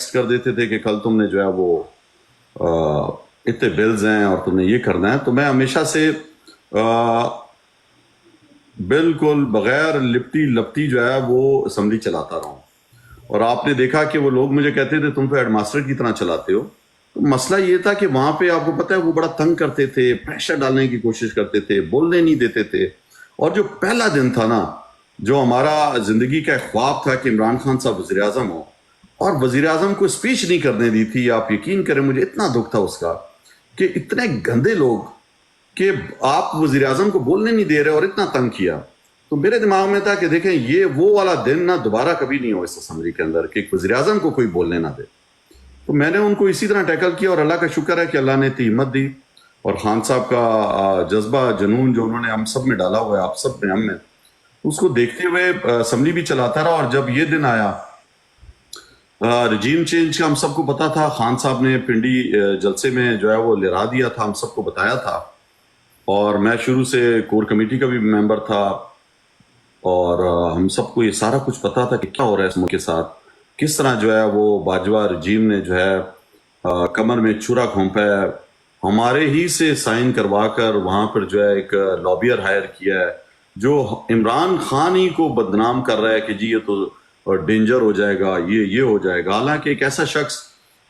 Text کر دیتے تھے کہ کل تم نے جو ہے وہ اتنے بلز ہیں اور تم نے یہ کرنا ہے. تو میں ہمیشہ سے بالکل بغیر لپٹی لپٹی جو ہے وہ اسمبلی چلاتا رہا ہوں. اور آپ نے دیکھا کہ وہ لوگ مجھے کہتے تھے تم تو ہیڈ ماسٹر کی طرح چلاتے ہو. تو مسئلہ یہ تھا کہ وہاں پہ آپ کو پتہ ہے وہ بڑا تنگ کرتے تھے, پریشر ڈالنے کی کوشش کرتے تھے, بولنے نہیں دیتے تھے. اور جو پہلا دن تھا نا, جو ہمارا زندگی کا ایک خواب تھا کہ عمران خان صاحب وزیر اعظم ہو, اور وزیر اعظم کو اسپیچ نہیں کرنے دی تھی. آپ یقین کریں مجھے اتنا دکھ تھا اس کا کہ اتنے گندے لوگ کہ آپ وزیر اعظم کو بولنے نہیں دے رہے اور اتنا تنگ کیا. تو میرے دماغ میں تھا کہ دیکھیں یہ وہ والا دن نہ دوبارہ کبھی نہیں ہو اس اسمبلی کے اندر کہ وزیر اعظم کو کوئی بولنے نہ دے. تو میں نے ان کو اسی طرح ٹیکل کیا, اور اللہ کا شکر ہے کہ اللہ نے اتنی ہمت دی, اور خان صاحب کا جذبہ جنون جو انہوں نے ہم سب میں ڈالا ہوا ہے, آپ سب میں, ہم میں, اس کو دیکھتے ہوئے اسمبلی بھی چلاتا رہا. اور جب یہ دن آیا رجیم چینج کا, ہم سب کو پتا تھا, خان صاحب نے پنڈی جلسے میں جو ہے وہ لہرا دیا تھا, ہم سب کو بتایا تھا. اور میں شروع سے کور کمیٹی کا بھی ممبر تھا, اور ہم سب کو یہ سارا کچھ پتا تھا کہ کیا ہو رہا ہے اس ملک کے ساتھ, کس طرح جو ہے وہ باجوہ رجیم نے جو ہے کمر میں چھرا گھونپا ہے, ہمارے ہی سے سائن کروا کر وہاں پر جو ہے ایک لابیر ہائر کیا ہے جو عمران خان ہی کو بدنام کر رہا ہے کہ جی یہ تو ڈینجر ہو جائے گا, یہ ہو جائے گا. حالانکہ ایک ایسا شخص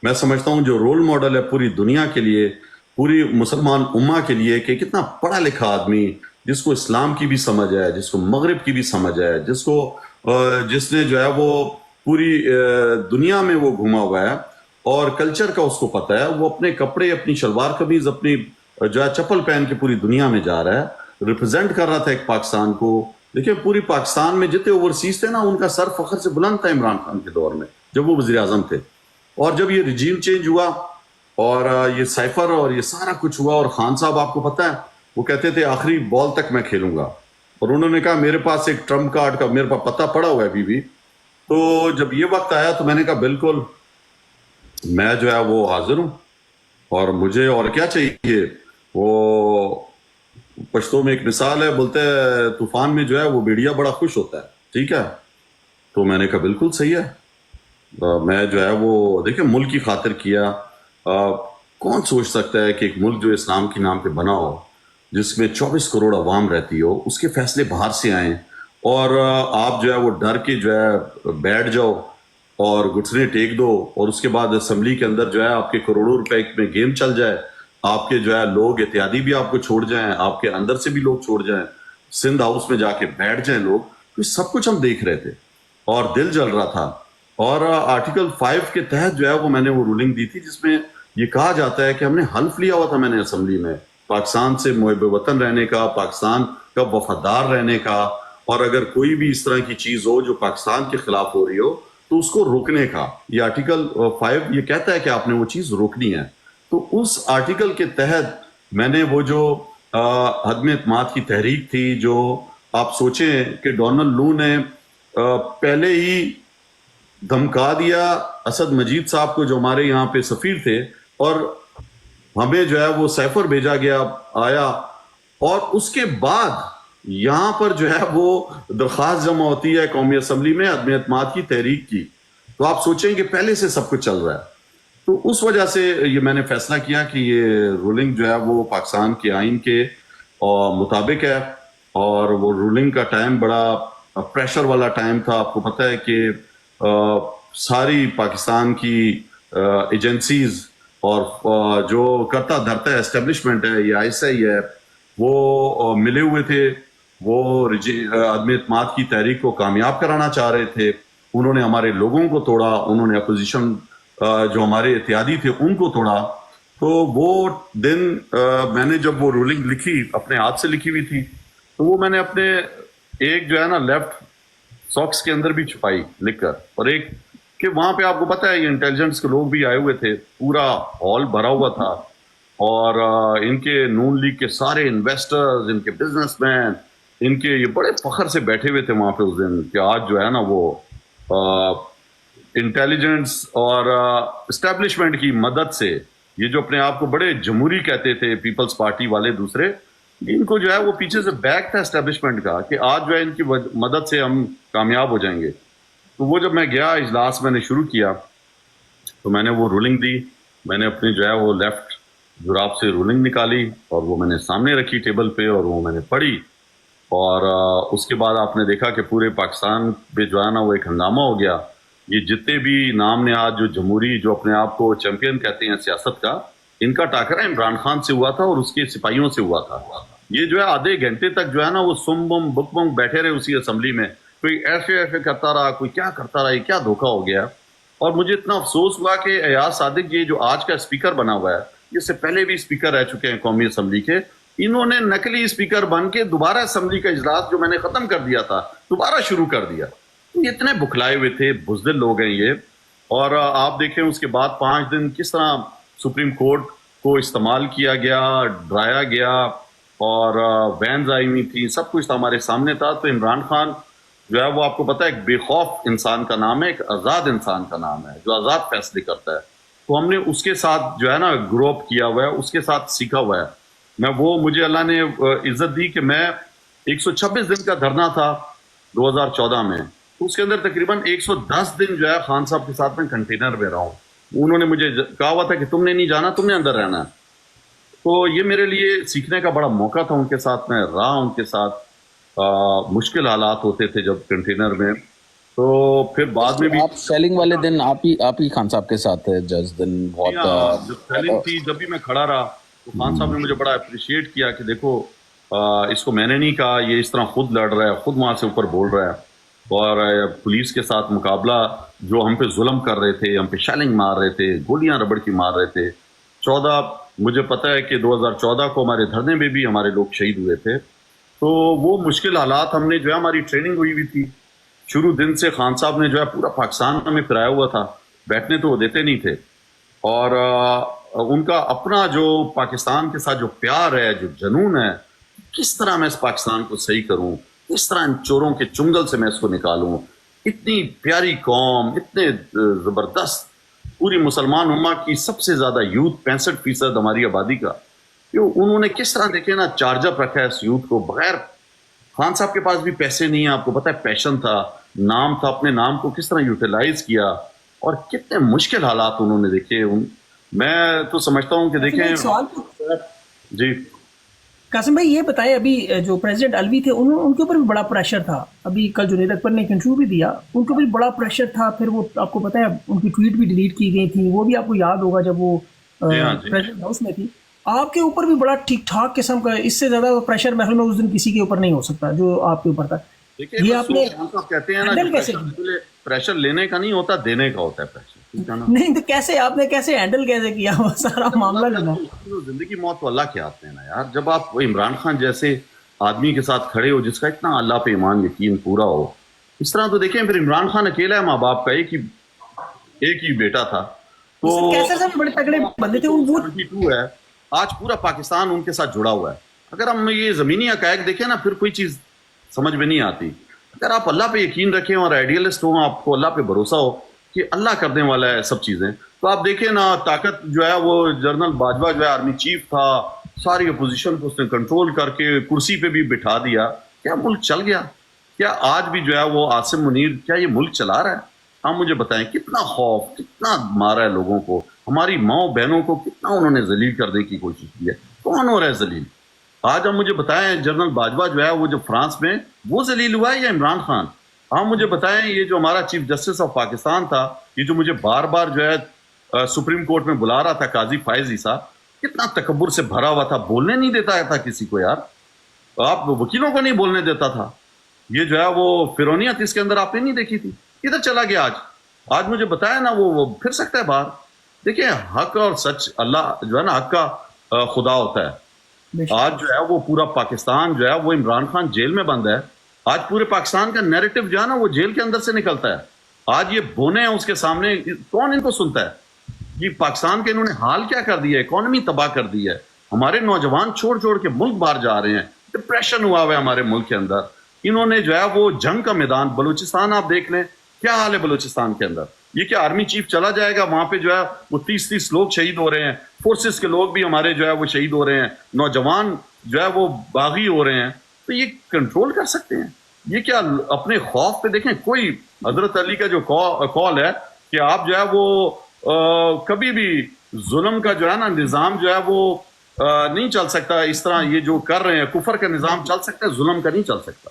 میں سمجھتا ہوں جو رول ماڈل ہے پوری دنیا کے لیے, پوری مسلمان امہ کے لیے, کہ کتنا پڑھا لکھا آدمی جس کو اسلام کی بھی سمجھ ہے, جس کو مغرب کی بھی سمجھ ہے, جس نے جو ہے وہ پوری دنیا میں وہ گھوما ہوا ہے اور کلچر کا اس کو پتہ ہے. وہ اپنے کپڑے, اپنی شلوار قمیض, اپنی جو ہے چپل پہن کے پوری دنیا میں جا رہا ہے, ریپرزینٹ کر رہا تھا ایک پاکستان کو. دیکھیں پوری پاکستان میں جتنے اوورسیز تھے نا, ان کا سر فخر سے بلند تھا عمران خان کے دور میں جب وہ وزیر اعظم تھے. اور جب یہ رجیم چینج ہوا اور یہ سائفر اور یہ سارا کچھ ہوا, اور خان صاحب آپ کو پتہ ہے وہ کہتے تھے آخری بال تک میں کھیلوں گا, اور انہوں نے کہا میرے پاس ایک ٹرمپ کارڈ کا میرے پاس پتہ پڑا ہوا ہے ابھی بھی. تو جب یہ وقت آیا تو میں نے کہا بالکل میں جو ہے وہ حاضر ہوں, اور مجھے اور کیا چاہیے. وہ پشتو میں ایک مثال ہے, بولتے ہیں طوفان میں جو ہے وہ بیڑیا بڑا خوش ہوتا ہے, ٹھیک ہے. تو میں نے کہا بالکل صحیح ہے, میں جو ہے وہ دیکھیں ملک کی خاطر کیا. کون سوچ سکتا ہے کہ ایک ملک جو اسلام کے نام پہ بنا ہو, جس میں 24 کروڑ عوام رہتی ہو, اس کے فیصلے باہر سے آئیں, اور آپ جو ہے وہ ڈر کے جو ہے بیٹھ جاؤ اور گھٹنے ٹیک دو, اور اس کے بعد اسمبلی کے اندر جو ہے آپ کے کروڑوں روپے میں گیم چل جائے, آپ کے جو ہے لوگ اتحادی بھی آپ کو چھوڑ جائیں, آپ کے اندر سے بھی لوگ چھوڑ جائیں, سندھ ہاؤس میں جا کے بیٹھ جائیں لوگ. تو سب کچھ ہم دیکھ رہے تھے اور دل جل رہا تھا. اور آرٹیکل 5 کے تحت جو ہے وہ میں نے وہ رولنگ دی تھی جس میں یہ کہا جاتا ہے کہ ہم نے حلف لیا ہوا تھا, میں نے اسمبلی میں, پاکستان سے محب وطن رہنے کا, پاکستان کا وفادار رہنے کا, اور اگر کوئی بھی اس طرح کی چیز ہو جو پاکستان کے خلاف ہو رہی ہو تو اس کو روکنے کا. یہ آرٹیکل 5 یہ کہتا ہے کہ آپ نے وہ چیز روکنی ہے. تو اس آرٹیکل کے تحت میں نے وہ جو عدم اعتماد کی تحریک تھی, جو آپ سوچیں کہ ڈونلڈ لو نے پہلے ہی دھمکا دیا اسد مجید صاحب کو جو ہمارے یہاں پہ سفیر تھے, اور ہمیں جو ہے وہ سیفر بھیجا گیا آیا, اور اس کے بعد یہاں پر جو ہے وہ درخواست جمع ہوتی ہے قومی اسمبلی میں عدم اعتماد کی تحریک کی. تو آپ سوچیں کہ پہلے سے سب کچھ چل رہا ہے. تو اس وجہ سے یہ میں نے فیصلہ کیا کہ یہ رولنگ جو ہے وہ پاکستان کے آئین کے مطابق ہے, اور وہ رولنگ کا ٹائم بڑا پریشر والا ٹائم تھا. آپ کو پتہ ہے کہ ساری پاکستان کی ایجنسیز اور جو کرتا دھرتا ہے اسٹیبلشمنٹ ہے, یہ ISI ہے, وہ ملے ہوئے تھے, وہ عدم اعتماد کی تحریک کو کامیاب کرانا چاہ رہے تھے. انہوں نے ہمارے لوگوں کو توڑا, انہوں نے اپوزیشن جو ہمارے اتحادی تھے ان کو توڑا. تو وہ دن میں نے جب وہ رولنگ لکھی, اپنے ہاتھ سے لکھی ہوئی تھی, تو وہ میں نے اپنے ایک جو ہے نا لیفٹ ساکس کے اندر بھی چھپائی لکھ کر, اور ایک کہ وہاں پہ آپ کو پتہ ہے یہ انٹیلیجنس کے لوگ بھی آئے ہوئے تھے, پورا ہال بھرا ہوا تھا, اور ان کے نون لیگ کے سارے انویسٹرز, ان کے بزنس مین, ان کے یہ بڑے فخر سے بیٹھے ہوئے تھے وہاں پہ اس دن کہ آج جو ہے نا وہ انٹیلیجنس اور اسٹیبلشمنٹ کی مدد سے, یہ جو اپنے آپ کو بڑے جمہوری کہتے تھے پیپلز پارٹی والے دوسرے, ان کو جو ہے وہ پیچھے سے بیک تھا اسٹیبلشمنٹ کا کہ آج جو ہے ان کی مدد سے ہم کامیاب ہو جائیں گے. تو وہ جب میں گیا اجلاس میں نے شروع کیا, تو میں نے وہ رولنگ دی، میں نے اپنی جو ہے وہ لیفٹ جراب سے رولنگ نکالی اور وہ میں نے سامنے رکھی ٹیبل پہ اور وہ میں نے پڑھی، اور اس کے بعد آپ نے دیکھا کہ پورے پاکستان پہ جو ہے نا وہ ایک ہنگامہ ہو گیا. یہ جتنے بھی نام نہاد جو جمہوری جو اپنے آپ کو چیمپئن کہتے ہیں سیاست کا، ان کا ٹاکرا عمران خان سے ہوا تھا اور اس کے سپاہیوں سے ہوا تھا. یہ جو ہے آدھے گھنٹے تک جو ہے نا وہ سم بم بک بم بیٹھے رہے اسی اسمبلی میں، کوئی ایسے ایسے کرتا رہا، کوئی کیا کرتا رہا، یہ کیا دھوکہ ہو گیا. اور مجھے اتنا افسوس ہوا کہ ایاز صادق یہ جو آج کا اسپیکر بنا ہوا ہے، یہ سے پہلے بھی اسپیکر رہ چکے ہیں قومی اسمبلی کے، انہوں نے نقلی اسپیکر بن کے دوبارہ اسمبلی کا اجلاس جو میں نے ختم کر دیا تھا دوبارہ شروع کر دیا. یہ اتنے بکھلائے ہوئے تھے، بزدل لوگ ہیں یہ. اور آپ دیکھیں اس کے بعد 5 دن کس طرح سپریم کورٹ کو استعمال کیا گیا، ڈرایا گیا، اور وینز آئی ہوئی تھی، سب کچھ ہمارے سامنے تھا. تو عمران خان جو ہے وہ آپ کو پتا ہے ایک بے خوف انسان کا نام ہے، ایک آزاد انسان کا نام ہے جو آزاد فیصلے کرتا ہے. تو ہم نے اس کے ساتھ جو ہے نا گرو اپ کیا ہوا ہے، اس کے ساتھ سیکھا ہوا ہے. مجھے اللہ نے عزت دی کہ میں 126 دن کا دھرنا تھا 2014 میں، تو اس کے اندر تقریباً 110 دن جو ہے خان صاحب کے ساتھ میں کنٹینر میں رہا ہوں. انہوں نے مجھے کہا ہوا تھا کہ تم نے نہیں جانا، تم نے اندر رہنا ہے. تو یہ میرے لیے سیکھنے کا بڑا موقع تھا. ان کے ساتھ میں رہا، ان کے ساتھ مشکل حالات ہوتے تھے جب کنٹینر میں. تو پھر بعد میں بھی آپ سیلنگ والے دن آپ ہی خان صاحب کے ساتھ تھے جس دن بہت جب سیلنگ تھی، جب بھی میں کھڑا رہا تو خان صاحب نے مجھے بڑا اپریشیٹ کیا کہ دیکھو اس کو میں نے نہیں کہا، یہ اس طرح خود لڑ رہا ہے، خود وہاں سے اوپر بول رہا ہے. اور پولیس کے ساتھ مقابلہ جو ہم پہ ظلم کر رہے تھے، ہم پہ شیلنگ مار رہے تھے، گولیاں ربڑ کی مار رہے تھے. مجھے پتا ہے کہ 2014 کو ہمارے دھرنے میں بھی ہمارے لوگ شہید ہوئے تھے. تو وہ مشکل حالات ہم نے جو ہے ہماری ٹریننگ ہوئی تھی شروع دن سے. خان صاحب نے جو ہے پورا پاکستان ہمیں پھرایا ہوا تھا، بیٹھنے تو وہ دیتے نہیں تھے. اور ان کا اپنا جو پاکستان کے ساتھ جو پیار ہے، جو جنون ہے، کس طرح میں اس پاکستان کو صحیح کروں، کس طرح ان چوروں کے چنگل سے میں اس کو نکالوں. اتنی پیاری قوم، اتنے زبردست، پوری مسلمان امہ کی سب سے زیادہ یوتھ 65% ہماری آبادی کا، انہوں نے کس طرح دیکھے نا چارج اپ رکھا ہے اس یوتھ کو. بغیر خان صاحب کے پاس بھی پیسے نہیں ہیں، آپ کو پتا ہے پیشن تھا، نام تھا، اپنے نام کو کس طرح یوٹیلائز کیا، اور کتنے مشکل حالات انہوں نے دیکھے. میں تو سمجھتا ہوں کہ دیکھیں جی قاسم بھائی یہ بتائیں، ابھی جو پریزیڈنٹ الوی تھے ان کے اوپر بھی بڑا پریشر تھا. ابھی کل جنید اکبر نے ایک انٹرویو بھی دیا، ان کے اوپر بھی بڑا پریشر تھا. پھر وہ آپ کو پتا ہے ان کی ٹویٹ بھی ڈیلیٹ کی گئی تھی، وہ بھی آپ کو یاد ہوگا جب وہ پریزیڈنٹ ہاؤس میں تھی. آپ کے اوپر بھی بڑا ٹھیک ٹھاک قسم کا، اس سے زیادہ پریشر محل میں اس دن کسی کے اوپر نہیں ہو سکتا جو آپ کے اوپر تھا. یہ آپ نے کہتے ہیں نا پریشر لینے کا نہیں ہوتا، دینے کا ہوتا ہے پریشر. نہیں تو کیسے آپ نے ہینڈل کیسے کیا وہ سارا معاملہ لینا؟ زندگی موت تو اللہ کے ہاتھ میں نا یار. جب آپ عمران خان جیسے آدمی کے ساتھ کھڑے ہو جس کا اتنا اللہ پہ ایمان یقین پورا ہو، اس طرح تو دیکھیں پھر عمران خان اکیلا ہے، ماں باپ کا ایک ہی بیٹا تھا. تو بڑے تگڑے بندے تھے. 72 ہے، آج پورا پاکستان ان کے ساتھ جڑا ہوا ہے. اگر ہم یہ زمینی حقائق دیکھیں نا پھر کوئی چیز سمجھ میں نہیں آتی. اگر آپ اللہ پہ یقین رکھیں اور آئیڈیلسٹ ہوں، آپ کو اللہ پہ بھروسہ ہو کہ اللہ کرنے والا ہے سب چیزیں، تو آپ دیکھیں نا طاقت جو ہے وہ جنرل باجوہ جو ہے آرمی چیف تھا، ساری اپوزیشن کو اس نے کنٹرول کر کے کرسی پہ بھی بٹھا دیا. کیا ملک چل گیا؟ کیا آج بھی جو ہے وہ عاصم منیر کیا یہ ملک چلا رہا ہے؟ آپ مجھے بتائیں کتنا خوف، کتنا مارا ہے لوگوں کو، ہماری ماؤں بہنوں کو کتنا انہوں نے ذلیل کرنے کی کوشش کی ہے. کون ہو رہا ہے ذلیل؟ آج ہم مجھے بتائیں جنرل باجوہ جو ہے وہ جو فرانس میں وہ ذلیل ہوا ہے یا عمران خان؟ آپ مجھے بتائیں یہ جو ہمارا چیف جسٹس آف پاکستان تھا، یہ جو مجھے بار بار جو ہے سپریم کورٹ میں بلا رہا تھا، قاضی فائز عیسیٰ، کتنا تکبر سے بھرا ہوا تھا، بولنے نہیں دیتا تھا کسی کو یار. آپ وکیلوں کو نہیں بولنے دیتا تھا. یہ جو ہے وہ فرونیت اس کے اندر آپ نے نہیں دیکھی تھی. کدھر چلا گیا آج مجھے بتایا نا وہ پھر سکتا ہے باہر. دیکھیں حق اور سچ، اللہ جو ہے نا حق کا خدا ہوتا ہے. آج جو ہے وہ پورا پاکستان جو ہے وہ عمران خان جیل میں بند ہے. آج پورے پاکستان کا نیریٹو جو ہے نا وہ جیل کے اندر سے نکلتا ہے. آج یہ بونے ہیں اس کے سامنے، کون ان کو سنتا ہے؟ یہ پاکستان کے انہوں نے حال کیا کر دیا ہے، اکانومی تباہ کر دی ہے. ہمارے نوجوان چھوڑ کے ملک باہر جا رہے ہیں، ڈپریشن ہوا ہوا ہے ہمارے ملک کے اندر. انہوں نے جو ہے وہ جنگ کا میدان، بلوچستان آپ دیکھ لیں کیا حال ہے بلوچستان کے اندر. یہ کیا آرمی چیف چلا جائے گا وہاں پہ جو ہے وہ 30 لوگ شہید ہو رہے ہیں، فورسز کے لوگ بھی ہمارے جو ہے وہ شہید ہو رہے ہیں، نوجوان جو ہے وہ باغی ہو رہے ہیں. تو یہ کنٹرول کر سکتے ہیں؟ یہ کیا اپنے خوف پہ دیکھیں. کوئی حضرت علی کا جو قول ہے کہ آپ جو ہے وہ کبھی بھی ظلم کا جو ہے نا نظام جو ہے وہ نہیں چل سکتا. اس طرح یہ جو کر رہے ہیں کفر کا نظام چل سکتا ہے, ظلم کا نہیں چل سکتا.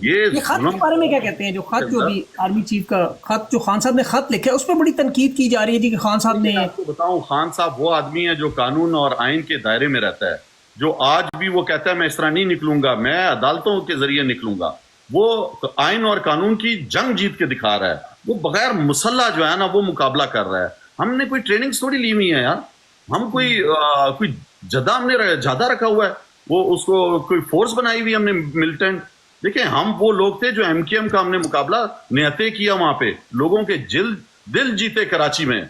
یہ خط کے بارے میں کیا کہتے ہیں, جو خط جو ابھی آرمی چیف کا خط جو خان صاحب نے خط لکھا ہے اس پہ بڑی تنقید کی جا رہی ہے جی کہ خان صاحب نے, آپ کو بتاؤں, خان صاحب وہ آدمی ہے جو قانون اور آئین کے دائرے میں رہتا ہے, جو آج بھی وہ کہتا ہے میں اس طرح نہیں نکلوں گا, میں عدالتوں کے ذریعے نکلوں گا. وہ آئین اور قانون کی جنگ جیت کے دکھا رہا ہے. وہ بغیر مسلح جو ہے نا وہ مقابلہ کر رہا ہے. ہم نے کوئی ٹریننگ تھوڑی لی ہوئی ہے یار, ہم کوئی جدہ ہم نے جادہ رکھا ہوا ہے, وہ اس کو کوئی فورس بنائی ہوئی ہم نے ملٹنٹ. دیکھیں ہم وہ لوگ تھے جو ایم کیو ایم کا ہم نے مقابلہ نہتے کیا, وہاں پہ لوگوں کے دل جیتے کراچی میں.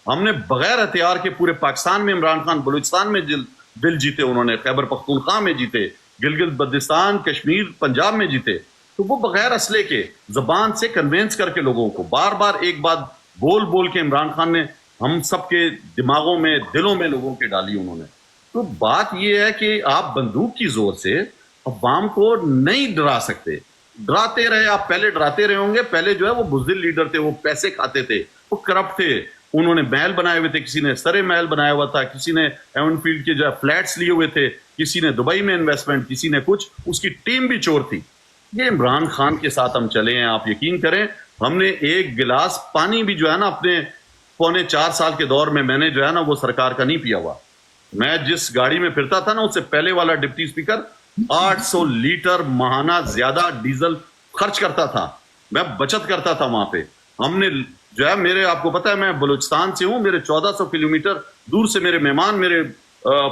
ہم نے بغیر ہتھیار کے پورے پاکستان میں عمران خان بلوچستان میں دل جیتے, انہوں نے خیبر پختونخوا میں جیتے, گلگت بلتستان کشمیر پنجاب میں جیتے. تو وہ بغیر اسلحے کے زبان سے کنوینس کر کے لوگوں کو بار بار ایک بات بول کے عمران خان نے ہم سب کے دماغوں میں دلوں میں لوگوں کے ڈالی انہوں نے. تو بات یہ ہے کہ آپ بندوق کی زور سے عوام کو نہیں ڈرا سکتے. ڈراتے رہے آپ, پہلے ڈراتے رہے ہوں گے. پہلے جو ہے وہ بزدل لیڈر تھے, وہ پیسے کھاتے تھے, وہ کرپٹ تھے. انہوں نے محل بنائے ہوئے تھے, کسی نے سرے محل بنایا ہوا تھا, کسی نے ایون فیلڈ کے جو ہے فلیٹس لیے ہوئے تھے, کسی نے دبئی میں انویسٹمنٹ, کسی نے کچھ. اس کی ٹیم بھی چور تھی. یہ عمران خان کے ساتھ ہم چلے ہیں. آپ یقین کریں ہم نے ایک گلاس پانی بھی جو ہے نا اپنے 4.25 سال کے دور میں نے جو ہے نا وہ سرکار کا نہیں پیا ہوا. میں جس گاڑی میں پھرتا تھا نا اس سے پہلے والا ڈپٹی اسپیکر 800 لیٹر ماہانہ زیادہ ڈیزل خرچ کرتا تھا. میں بچت کرتا تھا وہاں پہ. ہم نے جو ہے میرے, آپ کو پتا ہے میں بلوچستان سے ہوں, میرے 1400 کلومیٹر دور سے میرے مہمان, میرے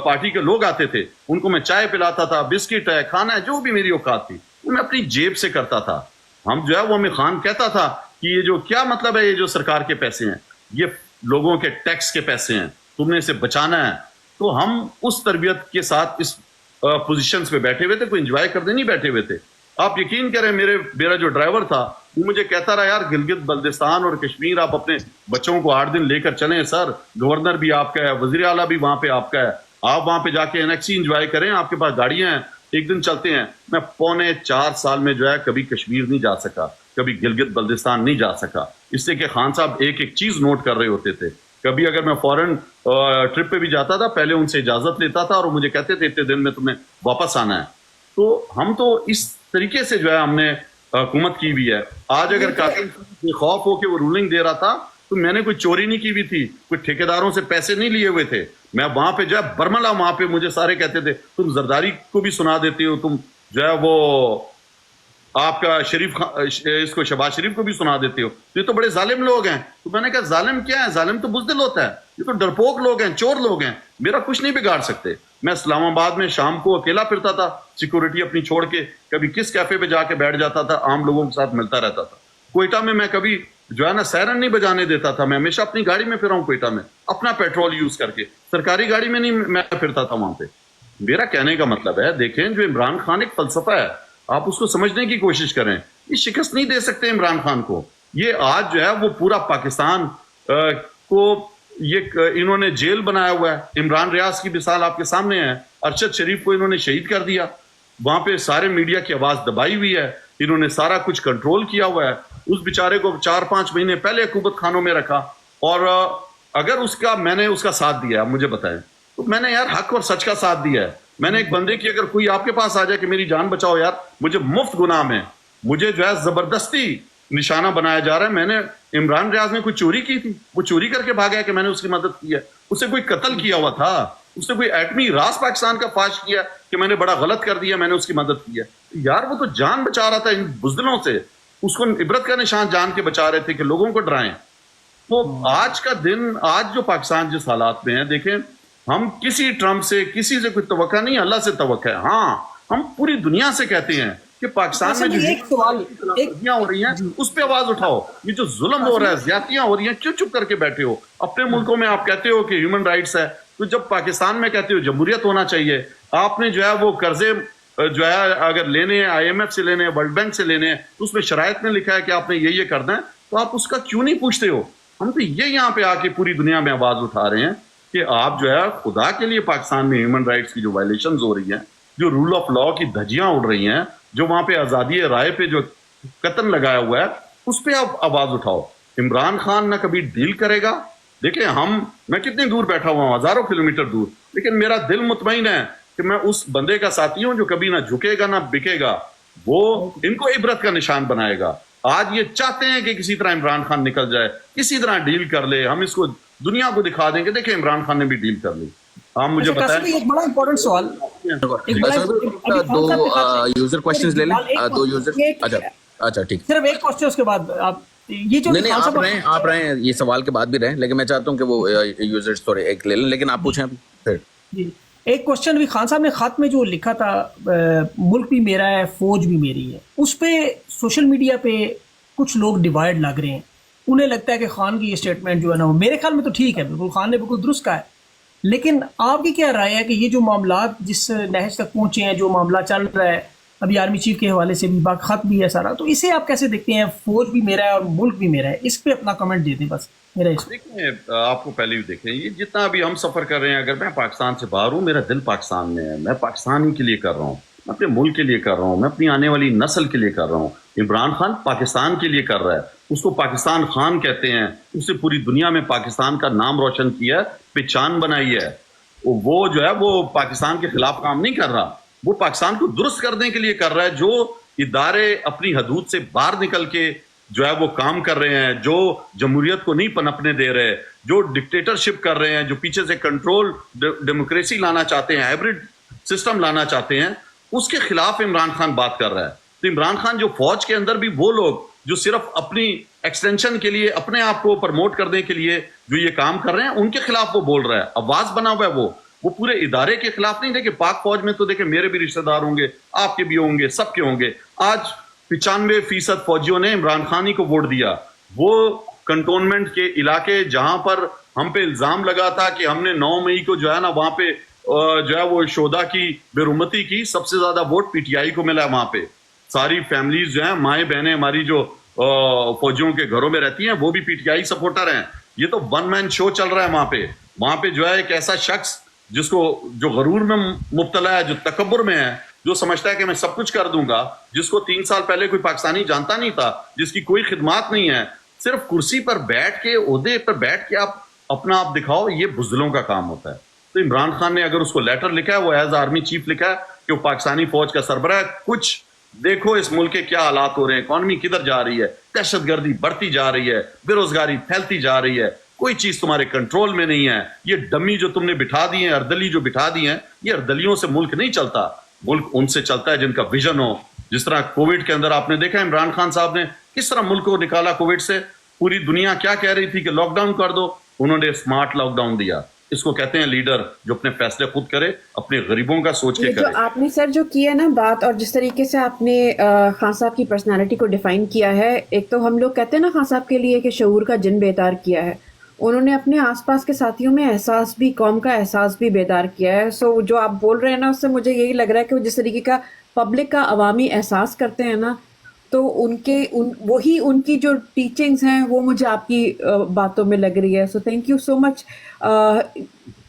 پارٹی کے لوگ آتے تھے, ان کو میں چائے پلاتا تھا, بسکٹ ہے, کھانا ہے, جو بھی میری اوقات تھی وہ میں اپنی جیب سے کرتا تھا. ہم جو ہے وہ ہمیں خان کہتا تھا کہ یہ جو کیا مطلب ہے, یہ جو سرکار کے پیسے ہیں یہ لوگوں کے ٹیکس کے پیسے ہیں, تم نے اسے بچانا ہے. تو ہم اس تربیت کے ساتھ اس پوزیشنز پہ بیٹھے ہوئے تھے, کوئی انجوائے کرنے نہیں بیٹھے ہوئے تھے. آپ یقین کریں میرا جو ڈرائیور تھا وہ مجھے کہتا رہا یار گلگت بلتستان اور کشمیر آپ اپنے بچوں کو 8 دن لے کر چلیں سر, گورنر بھی آپ کا ہے, وزیر اعلیٰ بھی وہاں پہ آپ کا ہے, آپ وہاں پہ جا کے انیکسی انجوائے کریں, آپ کے پاس گاڑیاں ہیں, ایک دن چلتے ہیں. میں 4.25 سال میں جو ہے کبھی کشمیر نہیں جا سکا, کبھی گلگت بلتستان نہیں جا سکا, اس لیے کہ خان صاحب ایک چیز نوٹ کر رہے ہوتے تھے. کبھی اگر میں فورن ٹرپ پہ بھی جاتا تھا, پہلے ان سے اجازت لیتا تھا اور وہ مجھے کہتے تھے اتنے دن میں تمہیں واپس آنا ہے. تو ہم تو اس طریقے سے جو ہے ہم نے حکومت کی ہوئی ہے. آج اگر قاسم خوف ہو کے وہ رولنگ دے رہا تھا تو میں نے کوئی چوری نہیں کی ہوئی تھی, کوئی ٹھیکیداروں سے پیسے نہیں لیے ہوئے تھے. میں وہاں پہ جو ہے برملا, وہاں پہ مجھے سارے کہتے تھے تم زرداری کو بھی سنا دیتے ہو, تم جو ہے وہ آپ کا اس کو شہباز شریف کو بھی سنا دیتے ہو, یہ تو بڑے ظالم لوگ ہیں. تو میں نے کہا ظالم کیا ہے, ظالم تو بزدل ہوتا ہے, یہ تو ڈرپوک لوگ ہیں, چور لوگ ہیں, میرا کچھ نہیں بگاڑ سکتے. میں اسلام آباد میں شام کو اکیلا پھرتا تھا, سیکورٹی اپنی چھوڑ کے, کبھی کس کیفے پہ جا کے بیٹھ جاتا تھا, عام لوگوں کے ساتھ ملتا رہتا تھا. کوئٹہ میں کبھی جو ہے نا سائرن نہیں بجانے دیتا تھا, میں ہمیشہ اپنی گاڑی میں پھرا ہوں کوئٹہ میں, اپنا پیٹرول یوز کر کے, سرکاری گاڑی میں نہیں میں پھرتا تھا وہاں پہ. میرا کہنے کا مطلب ہے دیکھیں جو عمران خان ایک فلسفہ ہے, آپ اس کو سمجھنے کی کوشش کریں. یہ شکست نہیں دے سکتے عمران خان کو. یہ آج جو ہے وہ پورا پاکستان کو یہ انہوں نے جیل بنایا ہوا ہے. عمران ریاض کی مثال آپ کے سامنے ہے, ارشد شریف کو انہوں نے شہید کر دیا, وہاں پہ سارے میڈیا کی آواز دبائی ہوئی ہے, انہوں نے سارا کچھ کنٹرول کیا ہوا ہے. اس بیچارے کو 4-5 مہینے پہلے عقوبت خانوں میں رکھا, اور اگر میں نے اس کا ساتھ دیا, مجھے بتائیں, تو میں نے یار حق اور سچ کا ساتھ دیا ہے. میں نے ایک بندے کی, اگر کوئی آپ کے پاس آ جائے کہ میری جان بچاؤ یار, مجھے مفت گناہ میں, مجھے جو ہے زبردستی نشانہ بنایا جا رہا ہے. میں نے عمران ریاض نے کوئی چوری کی تھی, وہ چوری کر کے بھاگا ہے کہ میں نے اس کی مدد کی ہے. اسے کوئی قتل کیا ہوا تھا, اس نے کوئی ایٹمی راز پاکستان کا فاش کیا کہ میں نے بڑا غلط کر دیا, میں نے اس کی مدد کی ہے. یار وہ تو جان بچا رہا تھا ان بزدلوں سے, اس کو عبرت کا نشان جان کے بچا رہے تھے کہ لوگوں کو ڈرائیں. تو آج کا دن, آج جو پاکستان جس حالات میں ہے, دیکھیں ہم کسی ٹرمپ سے, کسی سے کوئی توقع نہیں, اللہ سے توقع ہے. ہاں ہم پوری دنیا سے کہتے ہیں کہ پاکستان میں جو ایک سوال ہو رہی ہیں اس پہ آواز اٹھاؤ. یہ جو ظلم ہو رہا ہے, زیادتیاں ہو رہی ہیں, کیوں چپ کر کے بیٹھے ہو؟ اپنے ملکوں میں آپ کہتے ہو کہ ہیومن رائٹس ہے, تو جب پاکستان میں کہتے ہو جمہوریت ہونا چاہیے, آپ نے جو ہے وہ قرضے جو ہے اگر لینے ہیں, IMF سے لینے ہیں, ورلڈ بینک سے لینے ہیں, تو اس میں شرائط میں لکھا ہے کہ آپ نے یہ کرنا ہے, تو آپ اس کا کیوں نہیں پوچھتے ہو؟ ہم تو یہ یہاں پہ آ کے پوری دنیا میں آواز اٹھا رہے ہیں کہ آپ جو ہے خدا کے لیے پاکستان میں ہیومن رائٹس کی جو وائلیشنز ہو رہی ہیں, جو رول آف لا کی دھجیاں اڑ رہی ہیں, جو وہاں پہ آزادی رائے پہ جو قتل لگایا ہوا ہے, اس پہ آپ آواز اٹھاؤ. عمران خان نہ کبھی ڈیل کرے گا, دیکھیں میں کتنے دور بیٹھا ہوا ہوں, ہزاروں کلومیٹر دور, لیکن میرا دل مطمئن ہے کہ میں اس بندے کا ساتھی ہوں جو کبھی نہ جھکے گا نہ بکے گا. وہ ان کو عبرت کا نشان بنائے گا. آج یہ چاہتے ہیں کہ کسی طرح عمران خان نکل جائے, کسی طرح ڈیل کر لے, ہم اس کو دنیا کو دکھا دیں کہ دیکھیں عمران خان نے بھی ڈیل کر لی. آپ مجھے بتائیں. ایک بڑا امپورٹنٹ سوال, دو یوزر کوشچنز لے لیں, دو یوزر. اچھا ٹھیک, صرف ایک کوشچن, اس کے بعد آپ یہ جو نہیں آپ رہیں یہ سوال کے بعد بھی رہیں, لیکن میں چاہتا ہوں کہ وہ یوزر تھوڑے ایک لے لیں, لیکن آپ پوچھیں پھر. جی ایک کوشچن بھی خان صاحب نے خط میں جو لکھا تھا ملک بھی میرا ہے فوج بھی میری ہے, اس پہ سوشل میڈیا پہ کچھ لوگ ڈیوائڈ لگ رہے ہیں. انہیں لگتا ہے کہ خان کی یہ اسٹیٹمنٹ جو ہے نا, میرے خیال میں تو ٹھیک ہے, بالکل خان نے بالکل درست کہا ہے, لیکن آپ کی کیا رائے ہے کہ یہ جو معاملات جس نہج تک پہنچے ہیں, جو معاملہ چل رہا ہے ابھی آرمی چیف کے حوالے سے بھی خط بھی ہے سارا, تو اسے آپ کیسے دیکھتے ہیں؟ فوج بھی میرا ہے اور ملک بھی میرا ہے, اس پہ اپنا کمنٹ دے دیں بس. دیکھیں آپ کو پہلے بھی دیکھیں, یہ جتنا ابھی ہم سفر کر رہے ہیں, اگر میں پاکستان سے باہر ہوں, میرا دل پاکستان میں ہے, میں پاکستان ہی کے لیے کر رہا ہوں, میں اپنے ملک کے لیے کر رہا ہوں, میں اپنی آنے والی نسل کے لیے کر رہا ہوں. عمران خان پاکستان کے لیے کر رہا ہے, اس کو پاکستان خان کہتے ہیں, اس سے پوری دنیا میں پاکستان کا نام روشن کیا ہے, پہچان بنائی ہے. وہ جو ہے وہ پاکستان کے خلاف کام نہیں کر رہا, وہ پاکستان کو درست کرنے کے لیے کر رہا ہے. جو ادارے اپنی حدود سے باہر نکل کے جو ہے وہ کام کر رہے ہیں, جو جمہوریت کو نہیں پنپنے دے رہے, جو ڈکٹیٹرشپ کر رہے ہیں, جو پیچھے سے کنٹرول ڈیموکریسی لانا چاہتے ہیں, ہائبرڈ سسٹم لانا چاہتے ہیں, اس کے خلاف عمران خان بات کر رہا ہے. تو عمران خان جو فوج کے اندر بھی وہ لوگ جو صرف اپنی ایکسٹینشن کے لیے, اپنے آپ کو پرموٹ کرنے کے لیے جو یہ کام کر رہے ہیں, ان کے خلاف وہ بول رہا ہے, آواز بنا ہوا ہے. وہ پورے ادارے کے خلاف نہیں. دیکھیں پاک فوج میں تو دیکھیں میرے بھی رشتہ دار ہوں گے, آپ کے بھی ہوں گے, سب کے ہوں گے. آج 95% فوجیوں نے عمران خان ہی کو ووٹ دیا. وہ کنٹونمنٹ کے علاقے جہاں پر ہم پہ الزام لگا تھا کہ ہم نے 9 مئی کو جو ہے نا وہاں پہ جو ہے وہ شہدا کی بے رحمتی کی, سب سے زیادہ ووٹ پی ٹی آئی کو ملا. وہاں پہ ساری فیملیز جو ہیں, مائیں بہنیں ہماری جو فوجیوں کے گھروں میں رہتی ہیں, وہ بھی پی ٹی آئی سپورٹر ہیں. یہ تو ون مین شو چل رہا ہے وہاں پہ جو ہے ایک ایسا شخص جس کو جو غرور میں مبتلا ہے, جو تکبر میں ہے, جو سمجھتا ہے کہ میں سب کچھ کر دوں گا, جس کو 3 سال پہلے کوئی پاکستانی جانتا نہیں تھا, جس کی کوئی خدمات نہیں ہے, صرف کرسی پر بیٹھ کے, عہدے پر بیٹھ کے آپ اپنا آپ دکھاؤ, یہ بزدلوں کا کام ہوتا ہے. تو عمران خان نے اگر اس کو لیٹر لکھا ہے, وہ ایز آرمی چیف لکھا ہے کہ وہ پاکستانی فوج کا سربراہ ہے, کچھ دیکھو اس ملک کے کیا حالات ہو رہے ہیں, اکانومی کدھر جا رہی ہے, دہشت گردی بڑھتی جا رہی ہے, بے روزگاری پھیلتی جا رہی ہے, کوئی چیز تمہارے کنٹرول میں نہیں ہے. یہ ڈمی جو تم نے بٹھا دی ہیں, اردلی جو بٹھا دی ہیں, یہ اردلیوں سے ملک نہیں چلتا. ملک ان سے چلتا ہے جن کا ویژن ہو. جس طرح کووڈ کے اندر آپ نے دیکھا عمران خان صاحب نے کس طرح ملک کو نکالا کووڈ سے. پوری دنیا کیا کہہ رہی تھی کہ لاک ڈاؤن کر دو, انہوں نے اسمارٹ لاک ڈاؤن دیا. اس کو کہتے ہیں لیڈر جو اپنے فیصلے خود کرے, اپنے غریبوں کا سوچ کے کرے. جو آپ نے سر جو کیا نا بات, اور جس طریقے سے آپ نے خان صاحب کی پرسنالٹی کو ڈیفائن کیا ہے, ایک تو ہم لوگ کہتے ہیں نا خان صاحب کے لیے کہ شعور کا جن بیدار کیا ہے, انہوں نے اپنے آس پاس کے ساتھیوں میں احساس بھی, قوم کا احساس بھی بیدار کیا ہے. سو جو آپ بول رہے ہیں نا, اس سے مجھے یہی لگ رہا ہے کہ وہ جس طریقے کا پبلک کا عوامی احساس کرتے ہیں نا, تو وہی ان کی جو ٹیچنگز ہیں وہ مجھے آپ کی باتوں میں لگ رہی ہے. سو تھینک یو سو مچ.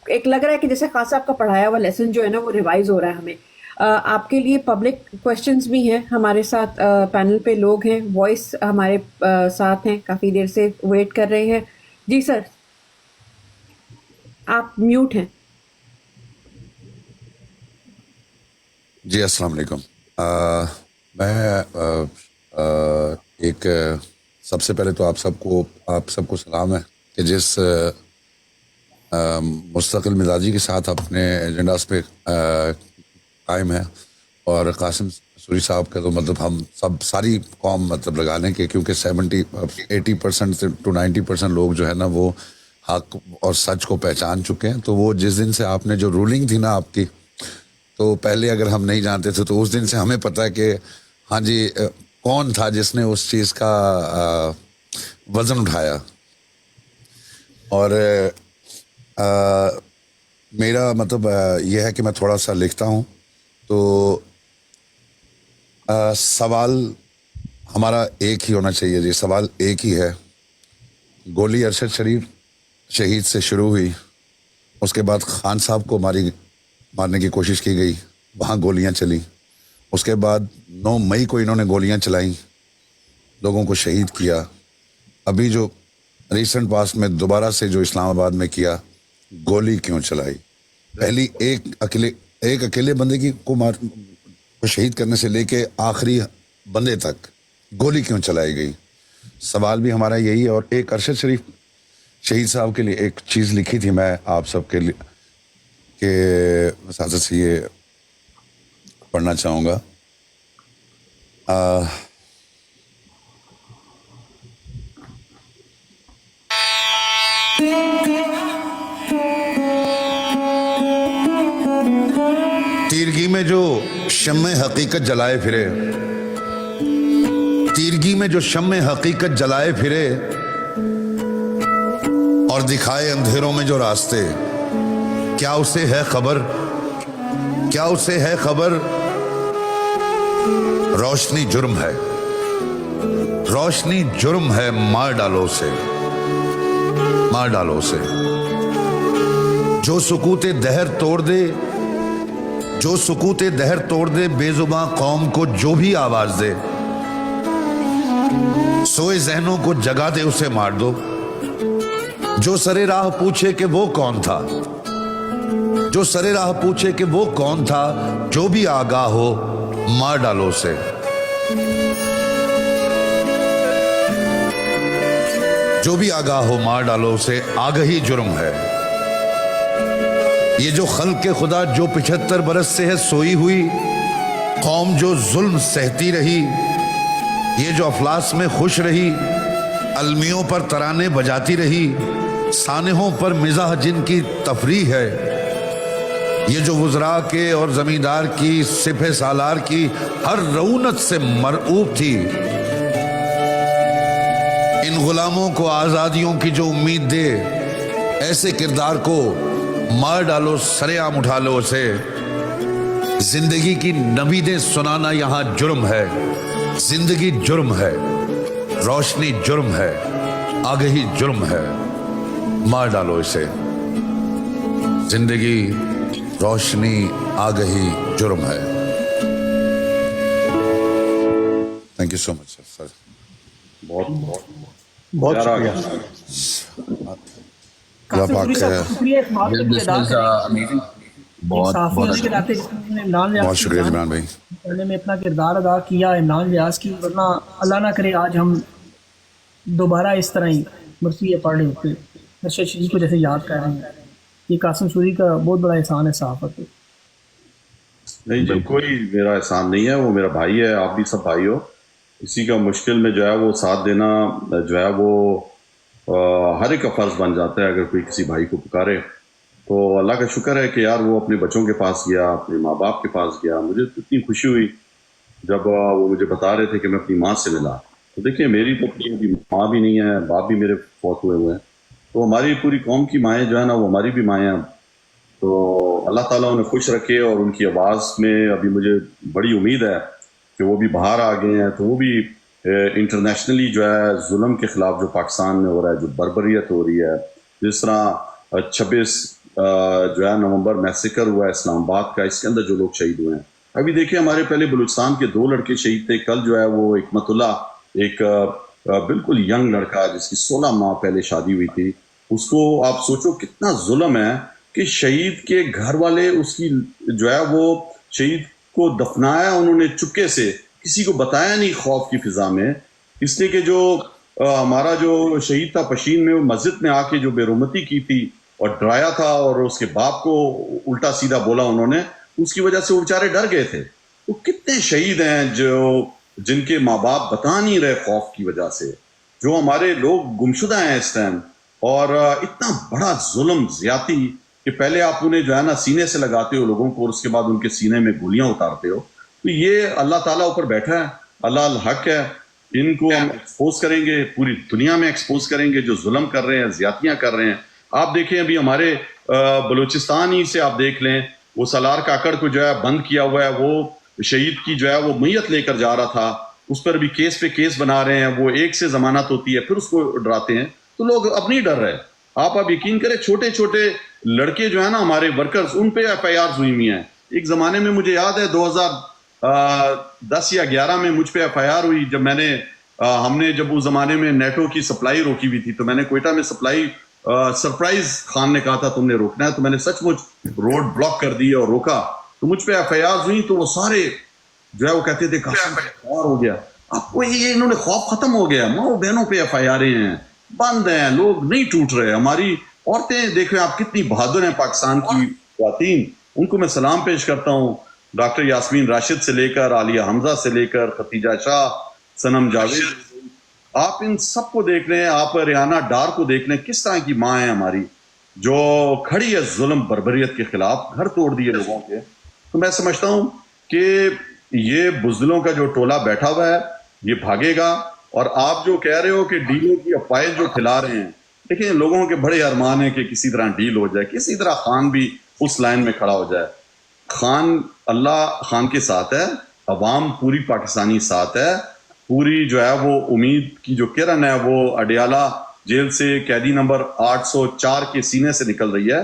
ایک لگ رہا ہے کہ جیسے خان صاحب کا پڑھایا ہوا لیسن جو ہے نا وہ ریوائز ہو رہا ہے ہمیں. آپ کے لیے پبلک کویشچنز بھی ہیں, ہمارے ساتھ پینل پہ لوگ ہیں, وائس ہمارے ساتھ ہیں, کافی دیر سے ویٹ کر رہے ہیں. جی سر, آپ میوٹ ہیں. جی السلام علیکم. میں ایک سب سے پہلے تو آپ سب کو سلام ہے کہ جس مستقل مزاجی کے ساتھ اپنے ایجنڈاز پہ قائم ہے, اور قاسم سوری صاحب کا تو مطلب ہم ساری قوم مطلب لگا لیں کہ کیونکہ 80% سے 90% لوگ جو ہے نا وہ حق اور سچ کو پہچان چکے ہیں. تو وہ جس دن سے آپ نے جو رولنگ تھی نا آپ کی, تو پہلے اگر ہم نہیں جانتے تھے تو اس دن سے ہمیں پتہ ہے کہ ہاں جی کون تھا جس نے اس چیز کا وزن اٹھایا. اور میرا مطلب یہ ہے کہ میں تھوڑا سا لکھتا ہوں, تو سوال ہمارا ایک ہی ہونا چاہیے. جی سوال ایک ہی ہے. گولی ارشد شریف شہید سے شروع ہوئی, اس کے بعد خان صاحب کو مارنے کی کوشش کی گئی, وہاں گولیاں چلی. اس کے بعد 9 مئی کو انہوں نے گولیاں چلائیں, لوگوں کو شہید کیا. ابھی جو ریسنٹ پاسٹ میں دوبارہ سے جو اسلام آباد میں کیا, گولی کیوں چلائی؟ پہلی ایک اکیلے بندے کو شہید کرنے سے لے کے آخری بندے تک گولی کیوں چلائی گئی؟ سوال بھی ہمارا یہی ہے. اور ایک ارشد شریف شہید صاحب کے لیے ایک چیز لکھی تھی میں آپ سب کے لیے, کہ اساتذہ سے یہ پڑھنا چاہوں گا. تیرگی میں جو شمع حقیقت جلائے پھرے, تیرگی میں جو شمع حقیقت جلائے پھرے اور دکھائے اندھیروں میں جو راستے, کیا اسے ہے خبر, کیا اسے ہے خبر روشنی جرم ہے, روشنی جرم ہے, مار ڈالو اسے, مار ڈالو اسے. جو سکوت دہر توڑ دے, جو سکوت دہر توڑ دے بے زباں قوم کو جو بھی آواز دے, سوئے ذہنوں کو جگا دے اسے مار دو. جو سرے راہ پوچھے کہ وہ کون تھا, جو سرے راہ پوچھے کہ وہ کون تھا, جو بھی آگاہ ہو مار ڈالو اسے. جو بھی آگاہ ہو مار ڈالو اسے, آگہی جرم ہے. یہ جو خلق خدا جو 75 برس سے ہے سوئی ہوئی, قوم جو ظلم سہتی رہی, یہ جو افلاس میں خوش رہی, المیوں پر ترانے بجاتی رہی, سانحوں پر مزاح جن کی تفریح ہے, یہ جو وزراء کے اور زمیندار کی سپہ سالار کی ہر رعونت سے مرعوب تھی, ان غلاموں کو آزادیوں کی جو امید دے, ایسے کردار کو مار ڈالو, سرے عام اٹھا لو اسے. زندگی کی نویدیں سنانا یہاں جرم ہے, زندگی جرم ہے, روشنی جرم ہے, آگہی جرم ہے, مار ڈالو اسے. زندگی, روشنی, آگہی جرم ہے. تھینک یو سو مچ سر. بہت بہت شکریہ. قاسم سوری صاحب شکریہ اس بات کے لیے ادا کریں. بہت صحافی کے ناطے عمران ریاض بہت شکریہ عمران بھائی. کرنے میں اپنا کردار ادا کیا عمران ریاض کی, ورنہ اللہ نہ کرے آج ہم دوبارہ اس طرح ہی مرثیے پڑھ رہے ہوتے, ارشد شریف کو جیسے یاد کر رہے ہیں. یہ قاسم سوری کا بہت بڑا احسان ہے صحافت پہ. نہیں جی, کوئی میرا احسان نہیں ہے, وہ میرا بھائی ہے, آپ بھی سب بھائی ہو. اسی کا مشکل میں جو ہے وہ ساتھ دینا جو ہے وہ ہر ایک کا فرض بن جاتا ہے. اگر کوئی کسی بھائی کو پکارے تو اللہ کا شکر ہے کہ یار وہ اپنے بچوں کے پاس گیا, اپنے ماں باپ کے پاس گیا. مجھے تو اتنی خوشی ہوئی جب وہ مجھے بتا رہے تھے کہ میں اپنی ماں سے ملا. تو دیکھیں میری تو اپنی ماں بھی نہیں ہے, باپ بھی میرے فوت ہوئے ہیں, تو ہماری پوری قوم کی مائیں جو ہے نا وہ ہماری بھی مائیں ہیں. تو اللہ تعالیٰ انہیں خوش رکھے, اور ان کی آواز میں ابھی مجھے بڑی امید ہے کہ وہ بھی باہر آ گئے ہیں, تو وہ بھی انٹرنیشنلی جو ہے ظلم کے خلاف جو پاکستان میں ہو رہا ہے, جو بربریت ہو رہی ہے, جس طرح 26 جو ہے نومبر میسیکر ہوا ہے اسلام آباد کا, اس کے اندر جو لوگ شہید ہوئے ہیں. ابھی دیکھیں ہمارے پہلے بلوچستان کے 2 لڑکے شہید تھے. کل جو ہے وہ حکمت اللہ, ایک بالکل ینگ لڑکا جس کی 16 ماہ پہلے شادی ہوئی تھی, اس کو آپ سوچو کتنا ظلم ہے کہ شہید کے گھر والے اس کی جو ہے وہ شہید کو دفنایا انہوں نے چپکے سے, کسی کو بتایا نہیں خوف کی فضا میں, اس لیے کہ جو ہمارا جو شہید تھا پشین میں, وہ مسجد میں آ کے جو بے رحمتی کی تھی اور ڈرایا تھا, اور اس کے باپ کو الٹا سیدھا بولا انہوں نے, اس کی وجہ سے وہ بیچارے ڈر گئے تھے. تو کتنے شہید ہیں جو جن کے ماں باپ بتا نہیں رہے خوف کی وجہ سے, جو ہمارے لوگ گمشدہ ہیں اس ٹائم. اور اتنا بڑا ظلم زیادتی کہ پہلے آپ انہیں جو ہے نا سینے سے لگاتے ہو لوگوں کو, اور اس کے بعد ان کے سینے میں گولیاں اتارتے ہو. تو یہ اللہ تعالیٰ اوپر بیٹھا ہے, اللہ الحق ہے. ان کو ہم ایکسپوز کریں گے, پوری دنیا میں ایکسپوز کریں گے جو ظلم کر رہے ہیں, زیادتیاں کر رہے ہیں. آپ دیکھیں ابھی ہمارے بلوچستان ہی سے آپ دیکھ لیں, وہ سالار کاکڑ کو جو ہے بند کیا ہوا ہے, وہ شہید کی جو ہے وہ میت لے کر جا رہا تھا, اس پر بھی کیس پہ کیس بنا رہے ہیں. وہ ایک سے ضمانت ہوتی ہے پھر اس کو ڈراتے ہیں, تو لوگ اب نہیں ڈر رہے. آپ یقین کریں چھوٹے چھوٹے لڑکے جو ہیں نا ہمارے ورکرز, ان پہ ایف آئی آرز ہوئی ہوئی ہیں. ایک زمانے میں مجھے یاد ہے 2010 یا 11 میں مجھ پہ ایف آئی آر ہوئی, جب میں نے ہم نے جب اس زمانے میں نیٹو کی سپلائی روکی ہوئی تھی تو میں نے کوئٹہ میں سپلائی سرپرائز خان نے کہا تھا تم نے روکنا ہے، تو میں نے سچ مچ روڈ بلاک کر دی اور روکا، تو مجھ پہ ایف آئی آر ہوئی، تو وہ سارے جو ہے وہ کہتے تھے قاسم اور ہو گیا، اب کو یہ انہوں نے خوف ختم ہو گیا، ماؤں بہنوں پہ ایف آئی آر ہیں، بند ہیں، لوگ نہیں ٹوٹ رہے، ہماری عورتیں دیکھیں آپ کتنی بہادر ہیں، پاکستان کی خواتین، ان کو میں سلام پیش کرتا ہوں، ڈاکٹر یاسمین راشد سے لے کر عالیہ حمزہ سے لے کر ختیجہ شاہ، سنم جاوید، آپ ان سب کو دیکھ لیں، آپ ریانہ ڈار کو دیکھ لیں، کس طرح کی ماں ہے ہماری جو کھڑی ہے ظلم بربریت کے خلاف، گھر توڑ دیے لوگوں کے. تو میں سمجھتا ہوں کہ یہ بزدلوں کا جو ٹولہ بیٹھا ہوا ہے یہ بھاگے گا. اور آپ جو کہہ رہے ہو کہ ڈیلوں کی افواہیں جو کھلا رہے ہیں، دیکھیں لوگوں کے بڑے ارمان ہیں کہ کسی طرح ڈیل ہو جائے، کسی طرح خان بھی اس لائن میں کھڑا ہو جائے. خان اللہ خان کے ساتھ ہے، عوام پوری پاکستانی ساتھ ہے، پوری جو ہے وہ امید کی جو کرن ہے وہ اڈیالہ جیل سے قیدی نمبر 804 کے سینے سے نکل رہی ہے.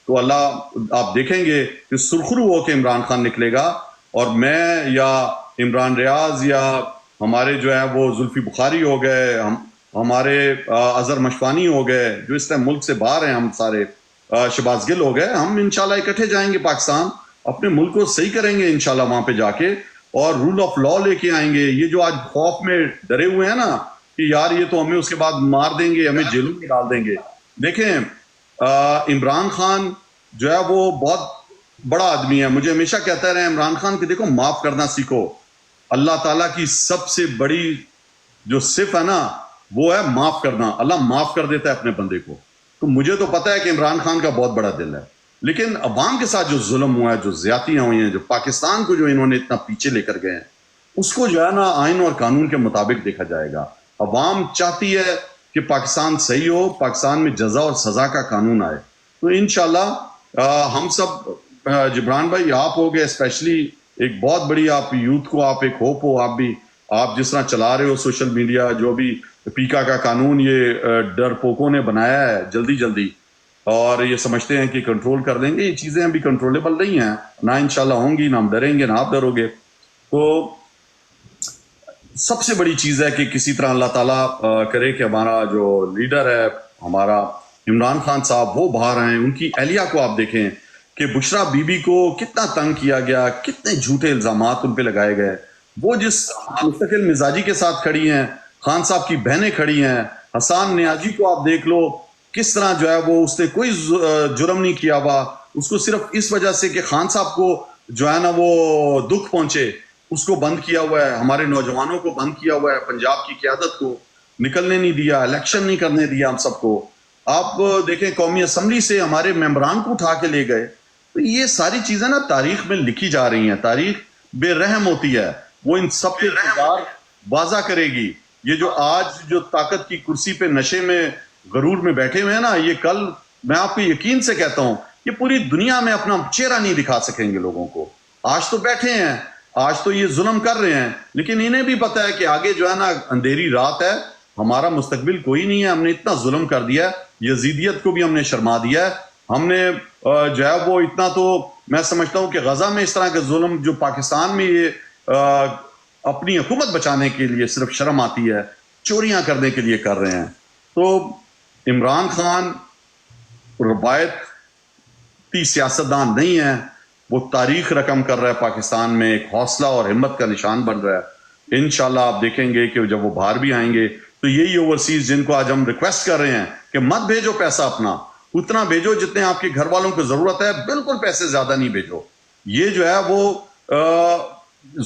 تو اللہ آپ دیکھیں گے کہ سرخرو ہو کے عمران خان نکلے گا، اور میں یا عمران ریاض یا ہمارے جو ہے وہ زلفی بخاری ہو گئے، ہمارے اظہر مشفانی ہو گئے جو اس ٹائم ملک سے باہر ہیں، ہم سارے شہباز گل ہو گئے، ہم انشاءاللہ اکٹھے جائیں گے پاکستان، اپنے ملک کو صحیح کریں گے انشاءاللہ وہاں پہ جا کے، اور رول آف لا لے کے آئیں گے. یہ جو آج خوف میں ڈرے ہوئے ہیں نا کہ یار یہ تو ہمیں اس کے بعد مار دیں گے، ہمیں جیلوں میں ڈال دیں گے، دیکھیں عمران خان جو ہے وہ بہت بڑا آدمی ہے. مجھے ہمیشہ کہتا رہے عمران خان کہ دیکھو معاف کرنا سیکھو، اللہ تعالیٰ کی سب سے بڑی جو صفت ہے نا وہ ہے معاف کرنا. اللہ معاف کر دیتا ہے اپنے بندے کو. تو مجھے تو پتہ ہے کہ عمران خان کا بہت بڑا دل ہے، لیکن عوام کے ساتھ جو ظلم ہوا ہے، جو زیادتیاں ہوئی ہیں، جو پاکستان کو جو انہوں نے اتنا پیچھے لے کر گئے ہیں، اس کو جو ہے نا آئین اور قانون کے مطابق دیکھا جائے گا. عوام چاہتی ہے کہ پاکستان صحیح ہو، پاکستان میں جزا اور سزا کا قانون آئے. تو انشاءاللہ ہم سب، جبران بھائی آپ ہو گئے اسپیشلی ایک بہت بڑی، آپ یوتھ کو آپ ایک ہوپ ہو، آپ بھی آپ جس طرح چلا رہے ہو سوشل میڈیا، جو بھی پیکا کا قانون یہ ڈر پوکوں نے بنایا ہے جلدی اور یہ سمجھتے ہیں کہ کنٹرول کر دیں گے، یہ چیزیں ابھی کنٹرولبل نہیں ہیں، نہ انشاءاللہ ہوں گی، نہ ہم ڈریں گے، نہ آپ ڈرو گے. تو سب سے بڑی چیز ہے کہ کسی طرح اللہ تعالیٰ کرے کہ ہمارا جو لیڈر ہے ہمارا عمران خان صاحب وہ باہر آئیں. ان کی اہلیہ کو آپ دیکھیں کہ بشرا بی بی کو کتنا تنگ کیا گیا، کتنے جھوٹے الزامات ان پہ لگائے گئے. وہ جس مستقل مزاجی کے ساتھ کھڑی ہیں، خان صاحب کی بہنیں کھڑی ہیں، حسان نیازی کو آپ دیکھ لو کس طرح جو ہے وہ اس نے کوئی جرم نہیں کیا ہوا، اس کو صرف اس وجہ سے کہ خان صاحب کو جو ہے نا وہ دکھ پہنچے اس کو بند کیا ہوا ہے. ہمارے نوجوانوں کو بند کیا ہوا ہے، پنجاب کی قیادت کو نکلنے نہیں دیا، الیکشن نہیں کرنے دیا ہم سب کو. آپ دیکھیں قومی اسمبلی سے ہمارے ممبران کو اٹھا کے لے گئے. تو یہ ساری چیزیں نا تاریخ میں لکھی جا رہی ہیں، تاریخ بے رحم ہوتی ہے، وہ ان سب کے کردار واضح کرے گی. یہ جو آج جو طاقت کی کرسی پہ نشے میں غرور میں بیٹھے ہوئے ہیں نا، یہ کل میں آپ کو یقین سے کہتا ہوں یہ پوری دنیا میں اپنا چہرہ نہیں دکھا سکیں گے لوگوں کو. آج تو بیٹھے ہیں، آج تو یہ ظلم کر رہے ہیں، لیکن انہیں بھی پتہ ہے کہ آگے جو ہے نا اندھیری رات ہے، ہمارا مستقبل کوئی نہیں ہے. ہم نے اتنا ظلم کر دیا ہے، یزیدیت کو بھی ہم نے شرما دیا ہے. ہم نے جو ہے وہ اتنا، تو میں سمجھتا ہوں کہ غزہ میں اس طرح کے ظلم جو پاکستان میں یہ اپنی حکومت بچانے کے لیے صرف شرم آتی ہے، چوریاں کرنے کے لیے کر رہے ہیں. تو عمران خان روایتی سیاستدان نہیں ہے، وہ تاریخ رقم کر رہا ہے پاکستان میں، ایک حوصلہ اور ہمت کا نشان بن رہا ہے. انشاءاللہ آپ دیکھیں گے کہ جب وہ باہر بھی آئیں گے تو یہی اوورسیز جن کو آج ہم ریکویسٹ کر رہے ہیں کہ مت بھیجو پیسہ اپنا، اتنا بھیجو جتنے آپ کے گھر والوں کو ضرورت ہے، بالکل پیسے زیادہ نہیں بھیجو. یہ جو ہے وہ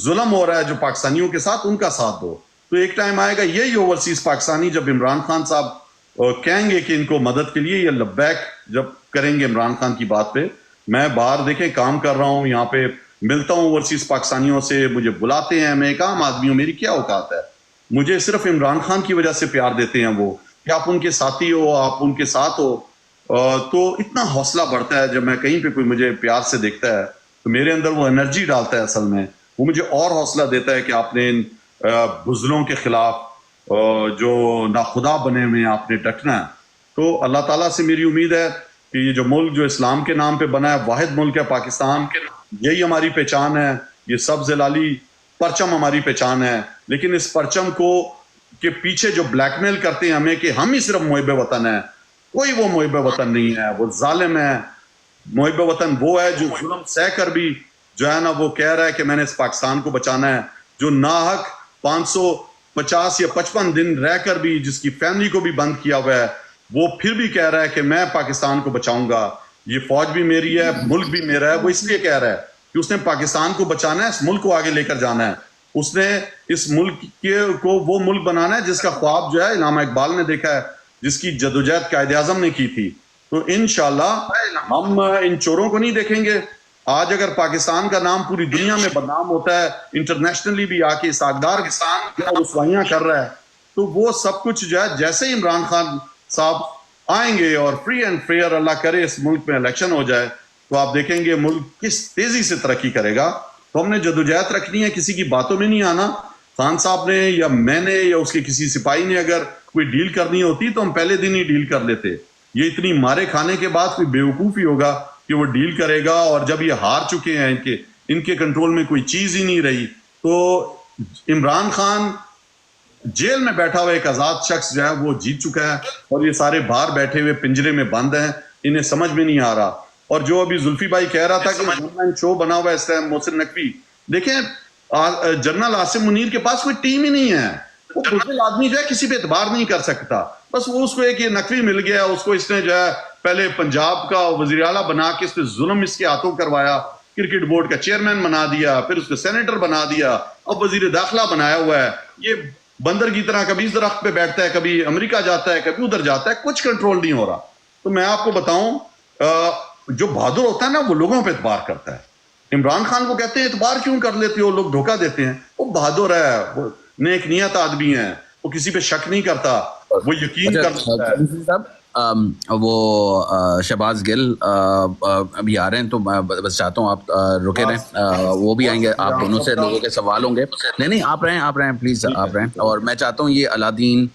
ظلم ہو رہا ہے جو پاکستانیوں کے ساتھ، ان کا ساتھ دو. تو ایک ٹائم آئے گا یہی اوورسیز پاکستانی جب عمران خان صاحب کہیں گے کہ ان کو مدد کے لیے، یا لبیک جب کریں گے عمران خان کی بات پہ. میں باہر دیکھیں کام کر رہا ہوں، یہاں پہ ملتا ہوں اوورسیز پاکستانیوں سے، مجھے بلاتے ہیں، میں ایک عام آدمی ہوں، میری کیا اوقات ہے. مجھے صرف عمران خان کی وجہ سے پیار دیتے ہیں وہ کہ آپ ان کے ساتھی ہو، آپ ان کے ساتھ ہو. تو اتنا حوصلہ بڑھتا ہے جب میں کہیں پہ کوئی مجھے پیار سے دیکھتا ہے تو میرے اندر وہ انرجی ڈالتا ہے، اصل میں وہ مجھے اور حوصلہ دیتا ہے کہ آپ نے ان بزدلوں کے خلاف جو ناخدا بنے ہوئے ہیں آپ نے ڈٹنا ہے. تو اللہ تعالیٰ سے میری امید ہے کہ یہ جو ملک جو اسلام کے نام پہ بنا ہے، واحد ملک ہے پاکستان، یہی ہماری پہچان ہے، یہ سبز لالی پرچم ہماری پہچان ہے. لیکن اس پرچم کو کے پیچھے جو بلیک میل کرتے ہیں ہمیں کہ ہم ہی صرف محب وطن ہیں، کوئی وہ محب وطن نہیں ہے، وہ ظالم ہے. محب وطن وہ ہے جو ظلم سہ کر بھی جو ہے نا وہ کہہ رہا ہے کہ میں نے اس پاکستان کو بچانا ہے، جو ناحق 550 یا 55 دن رہ کر بھی جس کی فیملی کو بھی بند کیا ہوا ہے، وہ پھر بھی کہہ رہا ہے کہ میں پاکستان کو بچاؤں گا، یہ فوج بھی میری ہے، ملک بھی میرا ہے. وہ اس لیے کہہ رہا ہے کہ اس نے پاکستان کو بچانا ہے، اس ملک کو آگے لے کر جانا ہے، اس نے اس ملک کو وہ ملک بنانا ہے جس کا خواب جو ہے علامہ اقبال نے دیکھا ہے، جس کی جدوجہد قائد اعظم نے کی تھی. تو انشاءاللہ ہم ان چوروں کو نہیں دیکھیں گے. آج اگر پاکستان کا نام پوری دنیا میں بدنام ہوتا ہے، انٹرنیشنلی بھی آ کے ساکدار رسوائیاں کر رہا ہے، تو وہ سب کچھ جو ہے جیسے عمران خان صاحب آئیں گے اور فری اینڈ فیئر اللہ کرے اس ملک میں الیکشن ہو جائے تو آپ دیکھیں گے ملک کس تیزی سے ترقی کرے گا. تو ہم نے جدوجہد رکھنی ہے، کسی کی باتوں میں نہیں آنا. خان صاحب نے یا میں نے یا اس کے کسی سپاہی نے اگر کوئی ڈیل کرنی ہوتی تو ہم پہلے دن ہی ڈیل کر لیتے. یہ اتنی مارے کھانے کے بعد کوئی بیوقوف ہی ہوگا کہ وہ ڈیل کرے گا، اور جب یہ ہار چکے ہیں ان کے کنٹرول میں کوئی چیز ہی نہیں رہی. تو عمران خان جیل میں بیٹھا ہوا ایک آزاد شخص جو ہے وہ جیت چکا ہے، اور یہ سارے باہر بیٹھے ہوئے پنجرے میں بند ہیں، انہیں سمجھ میں نہیں آ رہا. اور جو ابھی زلفی بھائی کہہ رہا تھا کہ ون مین شو بنا ہوا ہے اس ٹائم محسن نقوی، دیکھیں جنرل عاصم منیر کے پاس کوئی ٹیم ہی نہیں ہے. وہ بزدل آدمی جو ہے کسی پہ اعتبار نہیں کر سکتا. بس وہ اس کو ایک یہ نقوی مل گیا، اس کو اس نے جو ہے پہلے پنجاب کا وزیر اعلیٰ بنا کے اس پہ ظلم اس کے ہاتھوں کروایا، کرکٹ بورڈ کا چیئرمین بنا دیا، پھر اس کو سینیٹر بنا دیا، اب وزیر داخلہ بنایا ہوا ہے. یہ بندر کی طرح کبھی اس درخت پہ بیٹھتا ہے، کبھی امریکہ جاتا ہے، کبھی ادھر جاتا ہے، کچھ کنٹرول نہیں ہو رہا. تو میں آپ کو بتاؤں جو بہادر ہوتا ہے نا وہ لوگوں پہ اعتبار کرتا ہے. عمران خان کو کہتے ہیں اعتبار کیوں کر لیتے ہو، لوگ دھوکہ دیتے ہیں. وہ بہادر ہے، وہ نیک نیت آدمی ہے، وہ کسی پہ شک نہیں کرتا، وہ یقین کرتا ہے. وہ شہباز گل ابھی آ رہے ہیں تو بس چاہتا ہوں آپ رکے رہیں، وہ بھی آئیں گے. آپ دونوں سے لوگوں کے سوال ہوں گے. نہیں آپ رہیں پلیز آپ رہیں. اور میں چاہتا ہوں یہ علادین،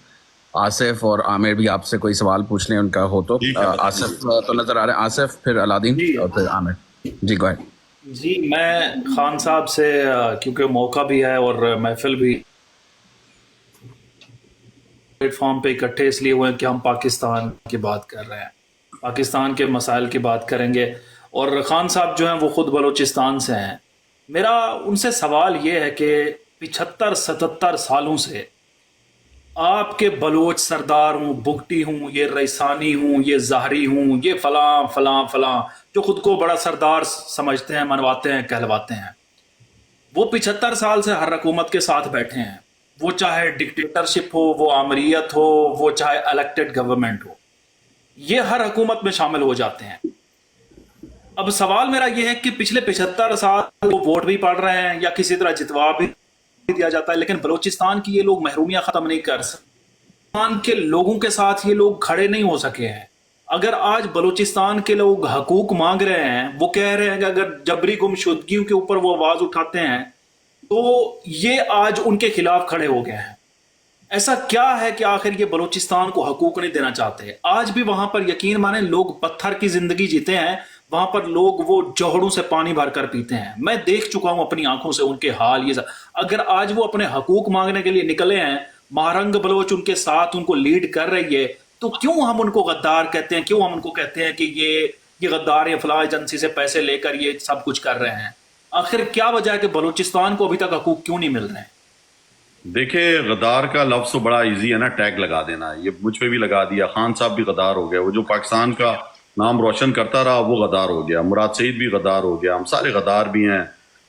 آصف اور عامر بھی آپ سے کوئی سوال پوچھ لیں ان کا ہو تو. آصف تو نظر آ رہے ہیں، آصف پھر علادین اور پھر عامر. جی گو اہیڈ. جی میں خان صاحب سے کیونکہ موقع بھی ہے اور محفل بھی پلیٹ فارم پہ اکٹھے اس لیے ہوئے ہیں کہ ہم پاکستان کی بات کر رہے ہیں، پاکستان کے مسائل کی بات کریں گے. اور خان صاحب جو ہیں وہ خود بلوچستان سے ہیں. میرا ان سے سوال یہ ہے کہ 75-77 سالوں سے آپ کے بلوچ سردار ہوں، بگٹی ہوں، یہ ریسانی ہوں، یہ زہری ہوں، یہ فلاں فلاں فلاں جو خود کو بڑا سردار سمجھتے ہیں، منواتے ہیں، کہلواتے ہیں، وہ 75 سال سے ہر حکومت کے ساتھ بیٹھے ہیں. وہ چاہے ڈکٹیٹرشپ ہو، وہ آمریت ہو، وہ چاہے الیکٹڈ گورنمنٹ ہو، یہ ہر حکومت میں شامل ہو جاتے ہیں. اب سوال میرا یہ ہے کہ پچھلے 75 سال وہ ووٹ بھی پڑ رہے ہیں یا کسی طرح جتوا بھی دیا جاتا ہے، لیکن بلوچستان کی یہ لوگ محرومیاں ختم نہیں کر سکتے. بلوچستان کے لوگوں کے ساتھ یہ لوگ کھڑے نہیں ہو سکے ہیں. اگر آج بلوچستان کے لوگ حقوق مانگ رہے ہیں، وہ کہہ رہے ہیں کہ اگر جبری گمشدگیوں کے اوپر وہ آواز اٹھاتے ہیں تو یہ آج ان کے خلاف کھڑے ہو گئے ہیں. ایسا کیا ہے کہ آخر یہ بلوچستان کو حقوق نہیں دینا چاہتے؟ آج بھی وہاں پر یقین مانیں لوگ پتھر کی زندگی جیتے ہیں، وہاں پر لوگ وہ جوہڑوں سے پانی بھر کر پیتے ہیں. میں دیکھ چکا ہوں اپنی آنکھوں سے ان کے حال. یہ اگر آج وہ اپنے حقوق مانگنے کے لیے نکلے ہیں، مہرنگ بلوچ ان کے ساتھ ان کو لیڈ کر رہی ہے، تو کیوں ہم ان کو غدار کہتے ہیں؟ کیوں ہم ان کو کہتے ہیں کہ یہ غدار یا فلاں ایجنسی سے پیسے لے کر یہ سب کچھ کر رہے ہیں؟ آخر کیا وجہ ہے کہ بلوچستان کو ابھی تک حقوق کیوں نہیں مل رہے ہیں؟ دیکھیں غدار کا لفظ تو بڑا ایزی ہے نا، ٹیگ لگا دینا. یہ مجھ پہ بھی لگا دیا. خان صاحب بھی غدار ہو گیا، وہ جو پاکستان کا نام روشن کرتا رہا وہ غدار ہو گیا. مراد سعید بھی غدار ہو گیا. ہم سارے غدار بھی ہیں،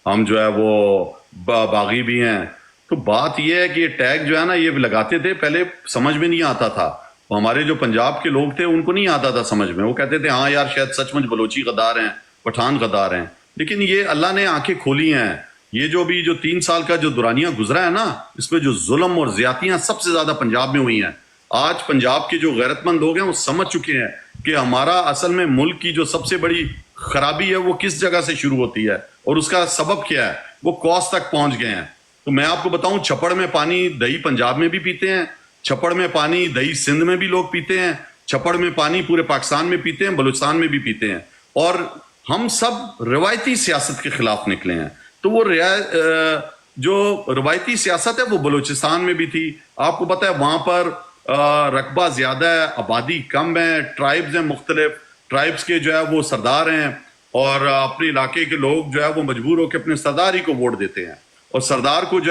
ہم جو ہے وہ باغی بھی ہیں. تو بات یہ ہے کہ یہ ٹیگ جو ہے نا یہ لگاتے تھے، پہلے سمجھ میں نہیں آتا تھا. ہمارے جو پنجاب کے لوگ تھے ان کو نہیں آتا تھا سمجھ میں. وہ کہتے تھے ہاں یار شاید سچ مچ بلوچی غدار ہیں، پٹھان غدار ہیں. لیکن یہ اللہ نے آنکھیں کھولی ہیں. یہ جو بھی جو 3 سال کا جو دورانیہ گزرا ہے نا، اس میں جو ظلم اور زیادتیاں سب سے زیادہ پنجاب میں ہوئی ہیں. آج پنجاب کے جو غیرت مند لوگ ہیں وہ سمجھ چکے ہیں کہ ہمارا اصل میں ملک کی جو سب سے بڑی خرابی ہے وہ کس جگہ سے شروع ہوتی ہے اور اس کا سبب کیا ہے. وہ کوس تک پہنچ گئے ہیں. تو میں آپ کو بتاؤں، چھپڑ میں پانی دہی پنجاب میں بھی پیتے ہیں، چھپڑ میں پانی دہی سندھ میں بھی لوگ پیتے ہیں، چھپڑ میں پانی پورے پاکستان میں پیتے ہیں، بلوچستان میں بھی پیتے ہیں. اور ہم سب روایتی سیاست کے خلاف نکلے ہیں. تو وہ جو روایتی سیاست ہے وہ بلوچستان میں بھی تھی. آپ کو پتہ ہے وہاں پر رقبہ زیادہ ہے, آبادی کم ہے, ٹرائبز ہیں مختلف, ٹرائبز کے جو ہے وہ سردار ہیں, اور اپنے علاقے کے لوگ جو ہے وہ مجبور ہو کے اپنے سردار ہی کو ووٹ دیتے ہیں, اور سردار کو جو ہے